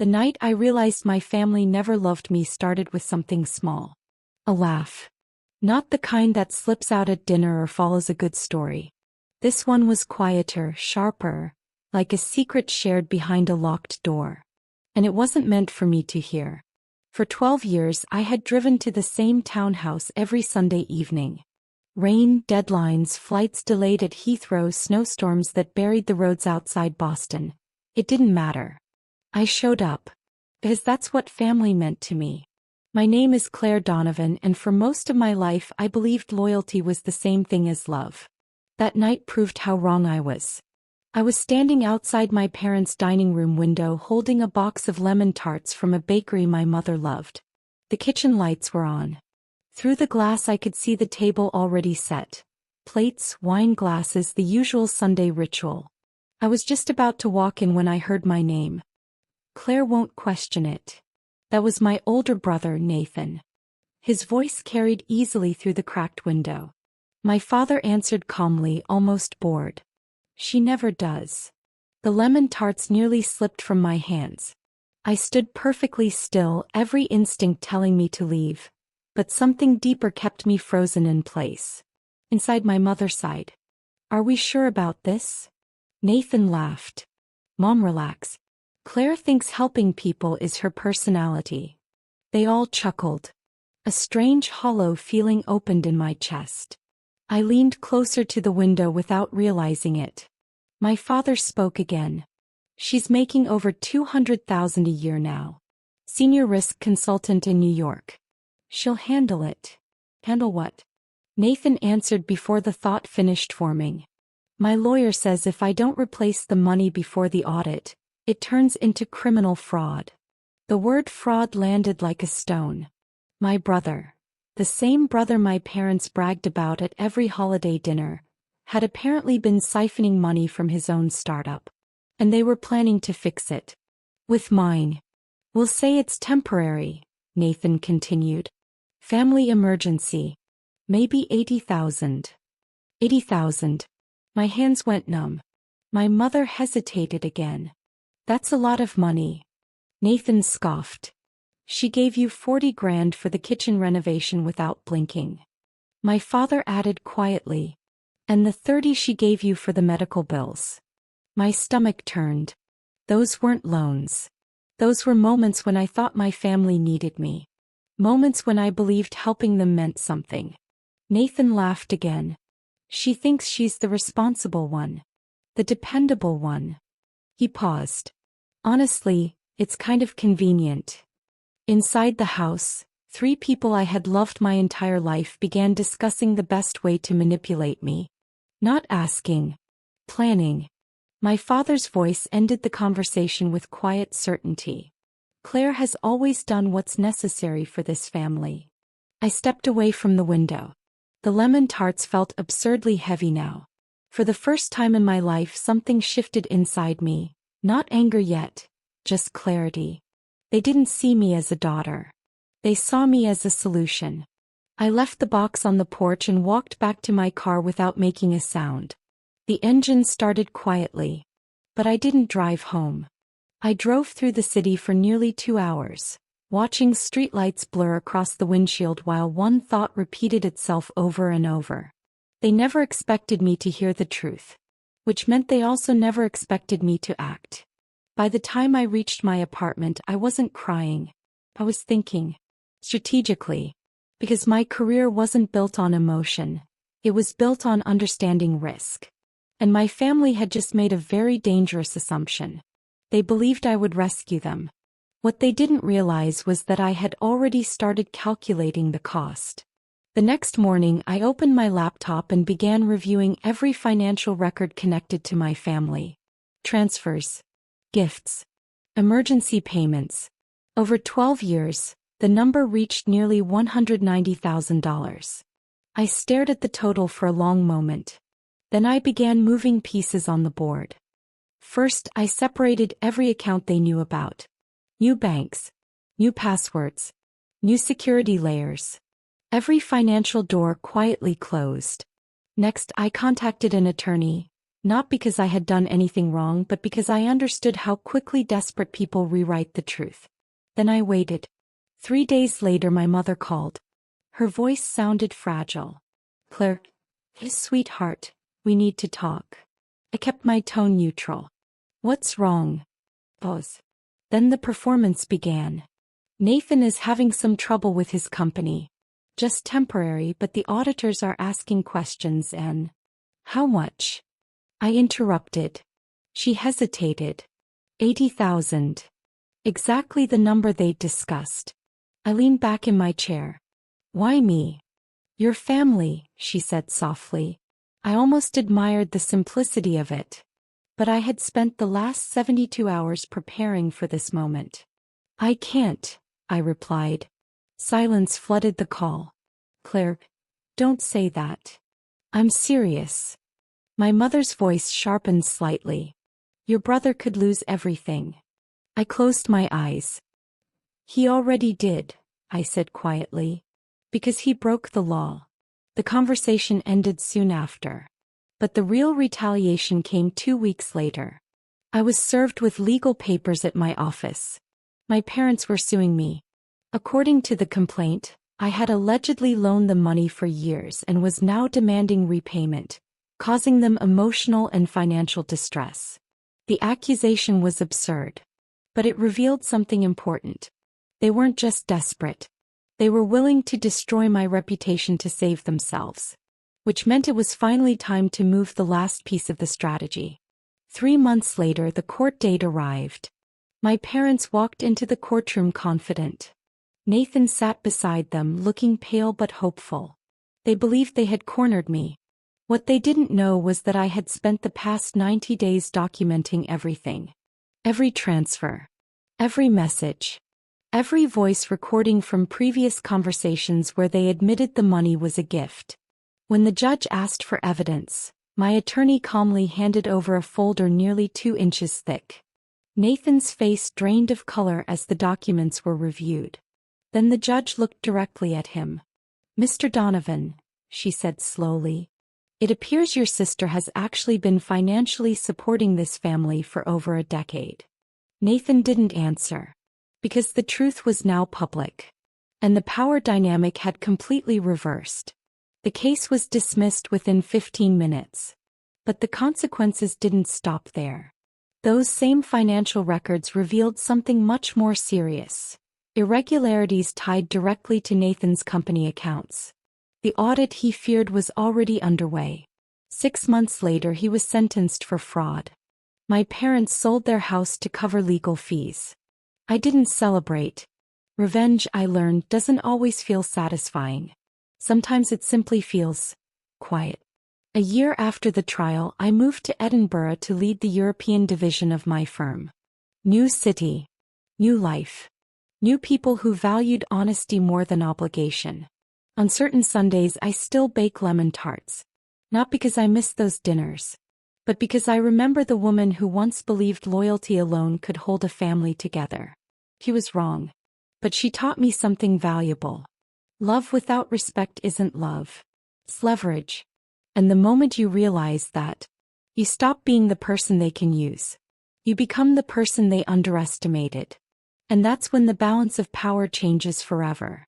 The night I realized my family never loved me started with something small. A laugh. Not the kind that slips out at dinner or follows a good story. This one was quieter, sharper, like a secret shared behind a locked door. And it wasn't meant for me to hear. For 12 years I had driven to the same townhouse every Sunday evening. Rain, deadlines, flights delayed at Heathrow, snowstorms that buried the roads outside Boston. It didn't matter. I showed up. Because that's what family meant to me. My name is Claire Donovan, and for most of my life I believed loyalty was the same thing as love. That night proved how wrong I was. I was standing outside my parents' dining room window holding a box of lemon tarts from a bakery my mother loved. The kitchen lights were on. Through the glass I could see the table already set. Plates, wine glasses, the usual Sunday ritual. I was just about to walk in when I heard my name. Claire won't question it. That was my older brother, Nathan. His voice carried easily through the cracked window. My father answered calmly, almost bored. She never does. The lemon tarts nearly slipped from my hands. I stood perfectly still, every instinct telling me to leave. But something deeper kept me frozen in place. Inside my mother sighed. Are we sure about this? Nathan laughed. Mom, relax. Claire thinks helping people is her personality. They all chuckled. A strange hollow feeling opened in my chest. I leaned closer to the window without realizing it. My father spoke again. She's making over $200,000 a year now. Senior risk consultant in New York. She'll handle it. Handle what? Nathan answered before the thought finished forming. My lawyer says if I don't replace the money before the audit, it turns into criminal fraud. The word fraud landed like a stone. My brother, the same brother my parents bragged about at every holiday dinner, had apparently been siphoning money from his own startup. And they were planning to fix it. With mine. We'll say it's temporary, Nathan continued. Family emergency. Maybe 80,000. 80,000. My hands went numb. My mother hesitated again. That's a lot of money. Nathan scoffed. She gave you 40 grand for the kitchen renovation without blinking. My father added quietly. And the 30 she gave you for the medical bills. My stomach turned. Those weren't loans. Those were moments when I thought my family needed me. Moments when I believed helping them meant something. Nathan laughed again. She thinks she's the responsible one. The dependable one. He paused. Honestly, it's kind of convenient. Inside the house, 3 people I had loved my entire life began discussing the best way to manipulate me. Not asking. Planning. My father's voice ended the conversation with quiet certainty. Claire has always done what's necessary for this family. I stepped away from the window. The lemon tarts felt absurdly heavy now. For the first time in my life something shifted inside me. Not anger yet, just clarity. They didn't see me as a daughter. They saw me as a solution. I left the box on the porch and walked back to my car without making a sound. The engine started quietly. But I didn't drive home. I drove through the city for nearly 2 hours, watching streetlights blur across the windshield while one thought repeated itself over and over. They never expected me to hear the truth. Which meant they also never expected me to act. By the time I reached my apartment, I wasn't crying. I was thinking. Strategically. Because my career wasn't built on emotion. It was built on understanding risk. And my family had just made a very dangerous assumption. They believed I would rescue them. What they didn't realize was that I had already started calculating the cost. The next morning I opened my laptop and began reviewing every financial record connected to my family. Transfers. Gifts. Emergency payments. Over 12 years, the number reached nearly $190,000. I stared at the total for a long moment. Then I began moving pieces on the board. First, I separated every account they knew about. New banks. New passwords. New security layers. Every financial door quietly closed. Next, I contacted an attorney, Not because I had done anything wrong, but because I understood how quickly desperate people rewrite the truth. Then I waited. 3 days later my mother called. Her voice sounded fragile. Claire, sweetheart, we need to talk. I kept my tone neutral. What's wrong? Pause. Then the performance began. Nathan is having some trouble with his company. Just temporary, but the auditors are asking questions and... How much? I interrupted. She hesitated. 80,000. Exactly the number they'd discussed. I leaned back in my chair. Why me? Your family, she said softly. I almost admired the simplicity of it. But I had spent the last 72 hours preparing for this moment. I can't, I replied. Silence flooded the call. Claire, don't say that. I'm serious. My mother's voice sharpened slightly. Your brother could lose everything. I closed my eyes. He already did, I said quietly. Because he broke the law. The conversation ended soon after. But the real retaliation came 2 weeks later. I was served with legal papers at my office. My parents were suing me. According to the complaint, I had allegedly loaned them money for years and was now demanding repayment, causing them emotional and financial distress. The accusation was absurd. But it revealed something important. They weren't just desperate. They were willing to destroy my reputation to save themselves. Which meant it was finally time to move the last piece of the strategy. 3 months later, the court date arrived. My parents walked into the courtroom confident. Nathan sat beside them, looking pale but hopeful. They believed they had cornered me. What they didn't know was that I had spent the past 90 days documenting everything. Every transfer. Every message. Every voice recording from previous conversations where they admitted the money was a gift. When the judge asked for evidence, my attorney calmly handed over a folder nearly 2 inches thick. Nathan's face drained of color as the documents were reviewed. Then the judge looked directly at him. Mr. Donovan, she said slowly. It appears your sister has actually been financially supporting this family for over a decade. Nathan didn't answer. Because the truth was now public. And the power dynamic had completely reversed. The case was dismissed within 15 minutes. But the consequences didn't stop there. Those same financial records revealed something much more serious. Irregularities tied directly to Nathan's company accounts. The audit he feared was already underway. 6 months later he was sentenced for fraud. My parents sold their house to cover legal fees. I didn't celebrate. Revenge, I learned, doesn't always feel satisfying. Sometimes it simply feels quiet. A year after the trial, I moved to Edinburgh to lead the European division of my firm. New city. New life. New people who valued honesty more than obligation. On certain Sundays I still bake lemon tarts. Not because I miss those dinners. But because I remember the woman who once believed loyalty alone could hold a family together. He was wrong. But she taught me something valuable. Love without respect isn't love. It's leverage. And the moment you realize that, you stop being the person they can use. You become the person they underestimated. And that's when the balance of power changes forever.